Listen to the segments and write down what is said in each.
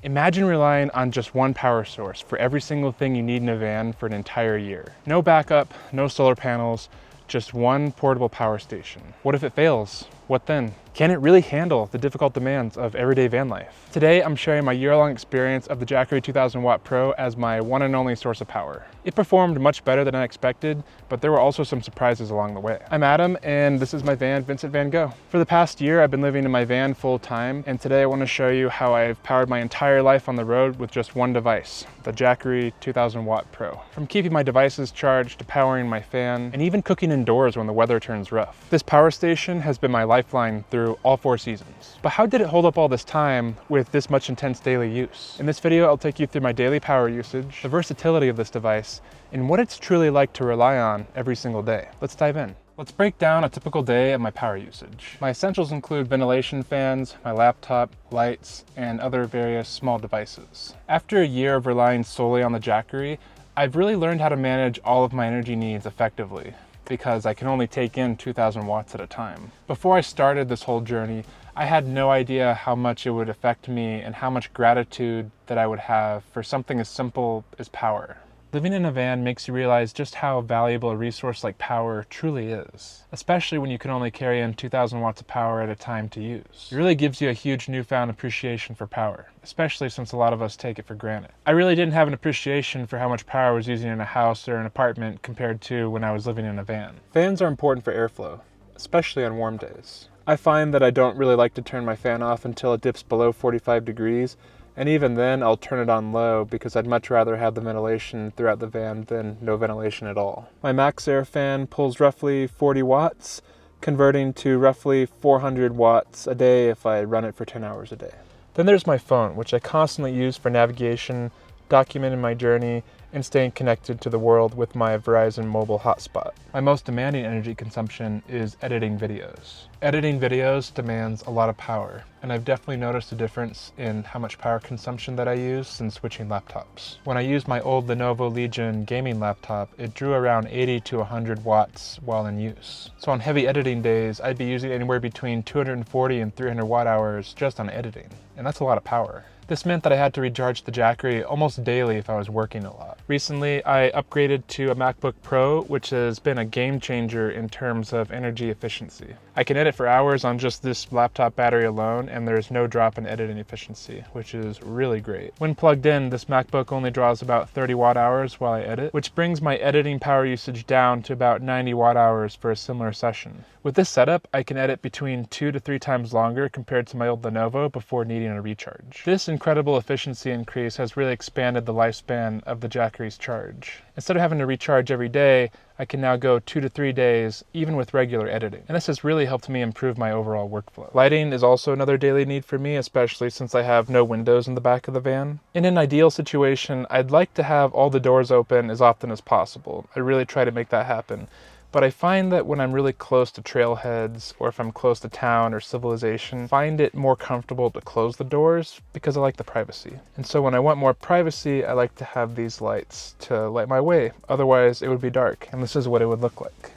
Imagine relying on just one power source for every single thing you need in a van for an entire year. No backup, no solar panels, just one portable power station. What if it fails? What then? Can it really handle the difficult demands of everyday van life? Today, I'm sharing my year-long experience of the Jackery 2000 watt Pro as my one and only source of power. It performed much better than I expected, but there were also some surprises along the way. I'm Adam, and this is my van, Vincent Van Gogh. For the past year, I've been living in my van full time, and today I want to show you how I've powered my entire life on the road with just one device, the Jackery 2000 watt Pro. From keeping my devices charged to powering my fan, and even cooking indoors when the weather turns rough. This power station has been my lifeline through all 4 seasons. But how did it hold up all this time with this much intense daily use? In this video, I'll take you through my daily power usage, the versatility of this device, and what it's truly like to rely on every single day. Let's dive in. Let's break down a typical day of my power usage. My essentials include ventilation fans, my laptop, lights, and other various small devices. After a year of relying solely on the Jackery, I've really learned how to manage all of my energy needs effectively, because I can only take in 2000 watts at a time. Before I started this whole journey, I had no idea how much it would affect me and how much gratitude that I would have for something as simple as power. Living in a van makes you realize just how valuable a resource like power truly is, especially when you can only carry in 2000 watts of power at a time to use. It really gives you a huge newfound appreciation for power, especially since a lot of us take it for granted. I really didn't have an appreciation for how much power I was using in a house or an apartment compared to when I was living in a van. Fans are important for airflow, especially on warm days. I find that I don't really like to turn my fan off until it dips below 45 degrees, and even then I'll turn it on low because I'd much rather have the ventilation throughout the van than no ventilation at all. My max air fan pulls roughly 40 watts, converting to roughly 400 watts a day if I run it for 10 hours a day. Then there's my phone, which I constantly use for navigation, documenting my journey, and staying connected to the world with my Verizon mobile hotspot. My most demanding energy consumption is editing videos. Editing videos demands a lot of power, and I've definitely noticed a difference in how much power consumption that I use since switching laptops. When I used my old Lenovo Legion gaming laptop, it drew around 80 to 100 watts while in use. So on heavy editing days, I'd be using anywhere between 240 and 300 watt hours just on editing, and that's a lot of power. This meant that I had to recharge the Jackery almost daily if I was working a lot. Recently, I upgraded to a MacBook Pro, which has been a game changer in terms of energy efficiency. I can edit for hours on just this laptop battery alone, and there's no drop in editing efficiency, which is really great. When plugged in, this MacBook only draws about 30 watt hours while I edit, which brings my editing power usage down to about 90 watt hours for a similar session. With this setup, I can edit between 2 to 3 times longer compared to my old Lenovo before needing a recharge. This incredible efficiency increase has really expanded the lifespan of the Jackery's charge. Instead of having to recharge every day, I can now go 2 to 3 days, even with regular editing. And this has really helped me improve my overall workflow. Lighting is also another daily need for me, especially since I have no windows in the back of the van. In an ideal situation, I'd like to have all the doors open as often as possible. I really try to make that happen. But I find that when I'm really close to trailheads, or if I'm close to town or civilization, I find it more comfortable to close the doors because I like the privacy. And so when I want more privacy, I like to have these lights to light my way. Otherwise, it would be dark, and this is what it would look like.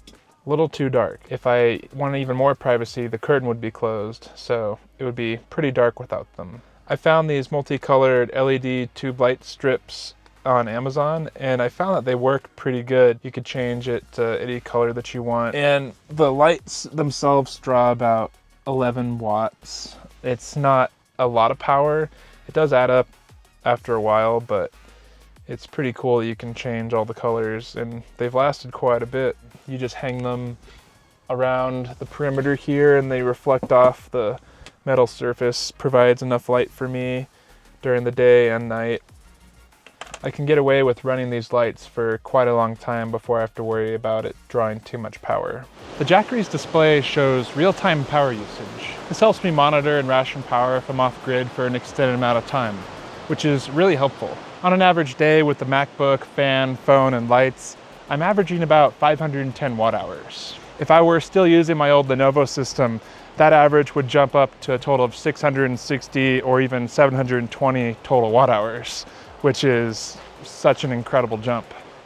A little too dark. If I wanted even more privacy, the curtain would be closed, so it would be pretty dark without them. I found these multicolored LED tube light strips on Amazon, and I found that they work pretty good. You could change it to any color that you want, and the lights themselves draw about 11 watts. It's not a lot of power. It does add up after a while, but it's pretty cool that you can change all the colors, and they've lasted quite a bit. You just hang them around the perimeter here, and they reflect off the metal surface. Provides enough light for me during the day and night. I can get away with running these lights for quite a long time before I have to worry about it drawing too much power. The Jackery's display shows real-time power usage. This helps me monitor and ration power if I'm off-grid for an extended amount of time, which is really helpful. On an average day with the MacBook, fan, phone, and lights, I'm averaging about 510 watt hours. If I were still using my old Lenovo system, that average would jump up to a total of 660 or even 720 total watt hours, which is such an incredible jump.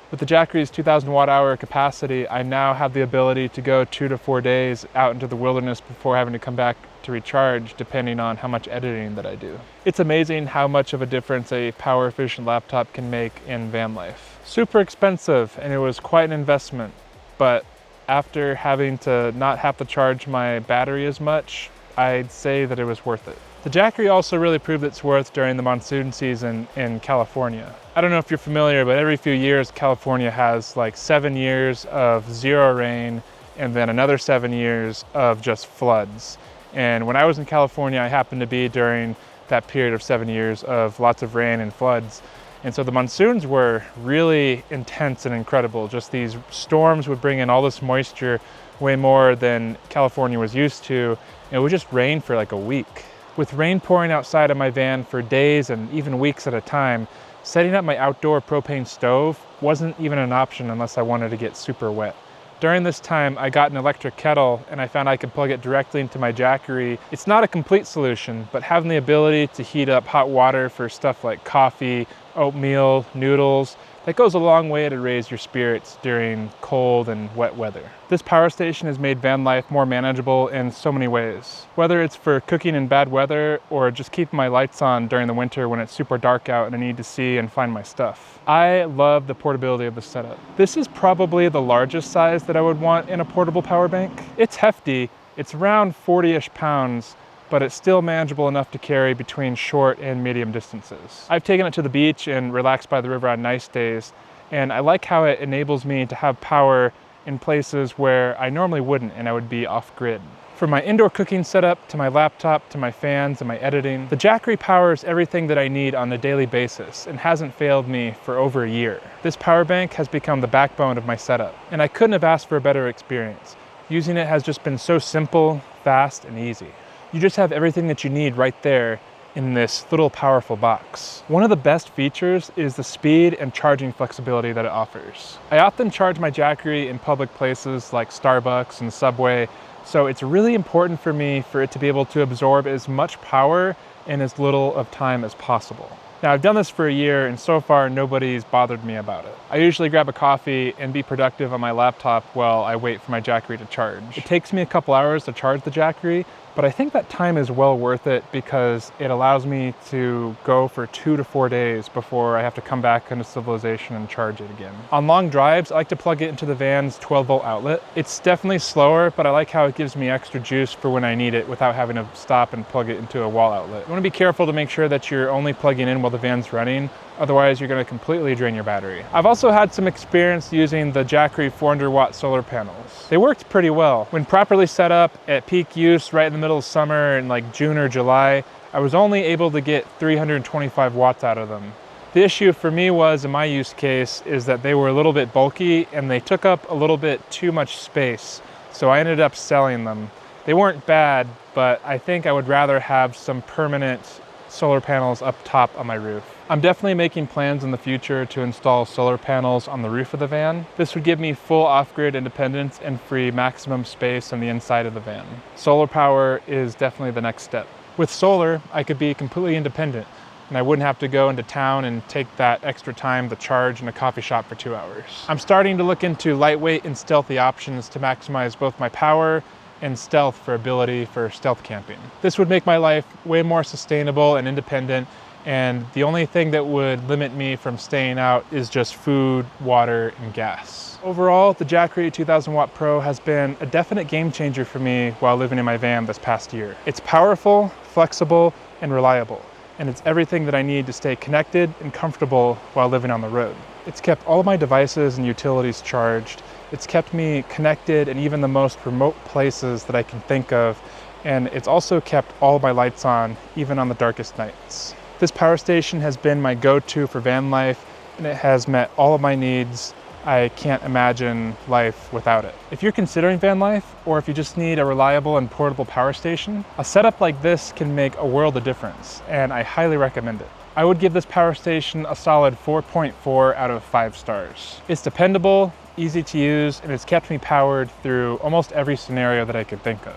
With the Jackery's 2,000 watt-hour capacity, I now have the ability to go 2 to 4 days out into the wilderness before having to come back to recharge, depending on how much editing that I do. It's amazing how much of a difference a power-efficient laptop can make in van life. Super expensive, and it was quite an investment, but after having to not have to charge my battery as much, I'd say that it was worth it. The Jackery also really proved its worth during the monsoon season in California. I don't know if you're familiar, but every few years California has like 7 years of zero rain and then another 7 years of just floods. And when I was in California, I happened to be during that period of 7 years of lots of rain and floods. And so the monsoons were really intense and incredible. Just these storms would bring in all this moisture, way more than California was used to. And it would just rain for like a week. With rain pouring outside of my van for days and even weeks at a time, setting up my outdoor propane stove wasn't even an option unless I wanted to get super wet. During this time, I got an electric kettle and I found I could plug it directly into my Jackery. It's not a complete solution, but having the ability to heat up hot water for stuff like coffee, oatmeal, noodles, that goes a long way to raise your spirits during cold and wet weather. This power station has made van life more manageable in so many ways. Whether it's for cooking in bad weather or just keeping my lights on during the winter when it's super dark out and I need to see and find my stuff. I love the portability of the setup. This is probably the largest size that I would want in a portable power bank. It's hefty, it's around 40-ish pounds, but it's still manageable enough to carry between short and medium distances. I've taken it to the beach and relaxed by the river on nice days, and I like how it enables me to have power in places where I normally wouldn't and I would be off-grid. From my indoor cooking setup, to my laptop, to my fans and my editing, the Jackery powers everything that I need on a daily basis and hasn't failed me for over a year. This power bank has become the backbone of my setup, and I couldn't have asked for a better experience. Using it has just been so simple, fast, and easy. You just have everything that you need right there in this little powerful box. One of the best features is the speed and charging flexibility that it offers. I often charge my Jackery in public places like Starbucks and Subway, so it's really important for me for it to be able to absorb as much power in as little of time as possible. Now, I've done this for a year and so far nobody's bothered me about it. I usually grab a coffee and be productive on my laptop while I wait for my Jackery to charge. It takes me a couple hours to charge the Jackery, but I think that time is well worth it because it allows me to go for 2 to 4 days before I have to come back into civilization and charge it again. On long drives, I like to plug it into the van's 12-volt outlet. It's definitely slower, but I like how it gives me extra juice for when I need it without having to stop and plug it into a wall outlet. You want to be careful to make sure that you're only plugging in while the van's running, otherwise you're going to completely drain your battery. I've also had some experience using the Jackery 400-watt solar panels. They worked pretty well. When properly set up at peak use right in the middle of summer in like June or July, I was only able to get 325 watts out of them. The issue for me was, in my use case, is that they were a little bit bulky and they took up a little bit too much space, so I ended up selling them. They weren't bad, but I think I would rather have some permanent solar panels up top on my roof. I'm definitely making plans in the future to install solar panels on the roof of the van. This would give me full off-grid independence and free maximum space on the inside of the van. Solar power is definitely the next step. With solar, I could be completely independent and I wouldn't have to go into town and take that extra time to charge in a coffee shop for 2 hours. I'm starting to look into lightweight and stealthy options to maximize both my power and stealth for ability for stealth camping. This would make my life way more sustainable and independent, and the only thing that would limit me from staying out is just food, water, and gas. Overall, the Jackery 2000 Watt Pro has been a definite game changer for me while living in my van this past year. It's powerful, flexible, and reliable, and it's everything that I need to stay connected and comfortable while living on the road. It's kept all of my devices and utilities charged. It's kept me connected in even the most remote places that I can think of, and it's also kept all of my lights on, even on the darkest nights. This power station has been my go-to for van life, and it has met all of my needs. I can't imagine life without it. If you're considering van life, or if you just need a reliable and portable power station, a setup like this can make a world of difference, and I highly recommend it. I would give this power station a solid 4.4 out of 5 stars. It's dependable, easy to use, and it's kept me powered through almost every scenario that I could think of.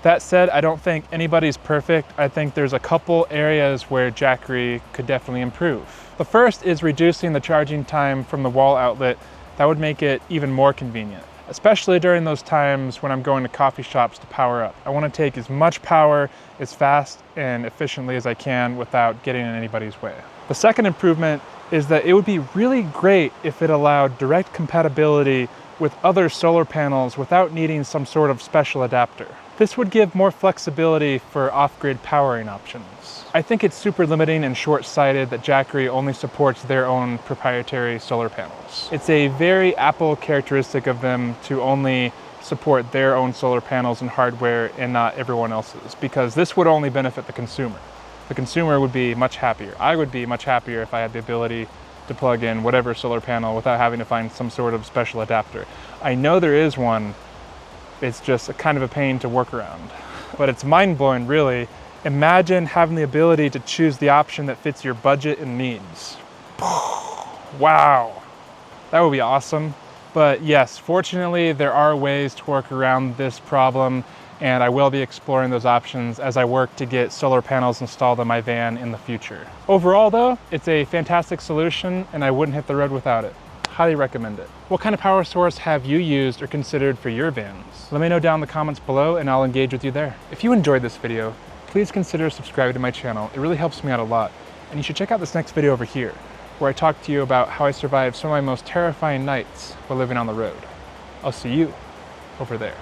That said, I don't think anybody's perfect. I think there's a couple areas where Jackery could definitely improve. The first is reducing the charging time from the wall outlet. That would make it even more convenient, especially during those times when I'm going to coffee shops to power up. I want to take as much power as fast and efficiently as I can without getting in anybody's way. The second improvement is that it would be really great if it allowed direct compatibility with other solar panels without needing some sort of special adapter. This would give more flexibility for off-grid powering options. I think it's super limiting and short-sighted that Jackery only supports their own proprietary solar panels. It's a very Apple characteristic of them to only support their own solar panels and hardware and not everyone else's, because this would only benefit the consumer. The consumer would be much happier. I would be much happier if I had the ability to plug in whatever solar panel without having to find some sort of special adapter. I know there is one. It's just a kind of a pain to work around. But it's mind-blowing, really. Imagine having the ability to choose the option that fits your budget and needs. Wow, that would be awesome. But yes, fortunately, there are ways to work around this problem, and I will be exploring those options as I work to get solar panels installed on my van in the future. Overall though, it's a fantastic solution, and I wouldn't hit the road without it. Highly recommend it. What kind of power source have you used or considered for your vans? Let me know down in the comments below and I'll engage with you there. If you enjoyed this video, please consider subscribing to my channel. It really helps me out a lot. And you should check out this next video over here, where I talk to you about how I survived some of my most terrifying nights while living on the road. I'll see you over there.